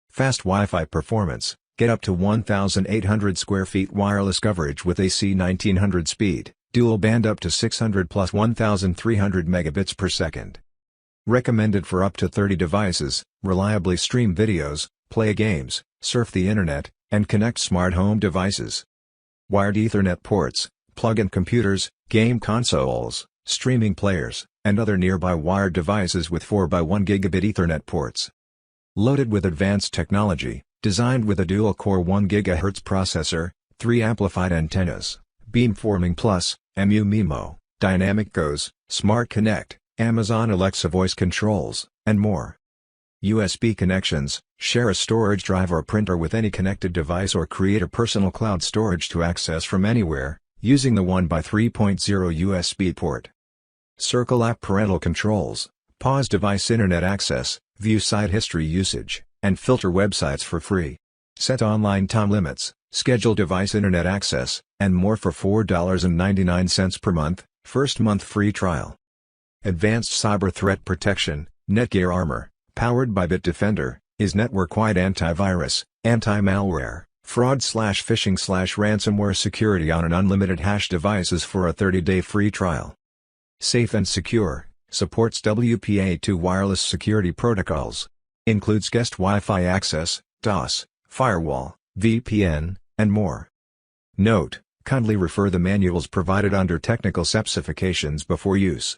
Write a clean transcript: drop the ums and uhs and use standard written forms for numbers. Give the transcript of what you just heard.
Fast Wi-Fi performance. Get up to 1,800 square feet wireless coverage with AC1900 speed, dual band up to 600 plus 1,300 megabits per second. Recommended for up to 30 devices, reliably stream videos, play games, surf the internet, and connect smart home devices. Wired Ethernet ports, plug-in computers, game consoles, streaming players, and other nearby wired devices with 4x1 Gigabit Ethernet ports. Loaded with advanced technology, designed with a dual-core 1 GHz processor, 3 amplified antennas, beamforming plus, MU-MIMO, Dynamic GOES, Smart Connect, Amazon Alexa voice controls, and more. USB connections. Share a storage drive or printer with any connected device or create a personal cloud storage to access from anywhere, using the 1x3.0 USB port. Circle app parental controls, pause device internet access, view site history usage, and filter websites for free. Set online time limits, schedule device internet access, and more for $4.99 per month, first month free trial. Advanced cyber threat protection. Netgear Armor, powered by Bitdefender, is network-wide antivirus, anti-malware, fraud/phishing/ransomware security on an unlimited hash devices for a 30-day free trial. Safe and secure, supports WPA2 wireless security protocols. Includes guest Wi-Fi access, DOS, firewall, VPN, and more. Note: kindly refer the manuals provided under technical specifications before use.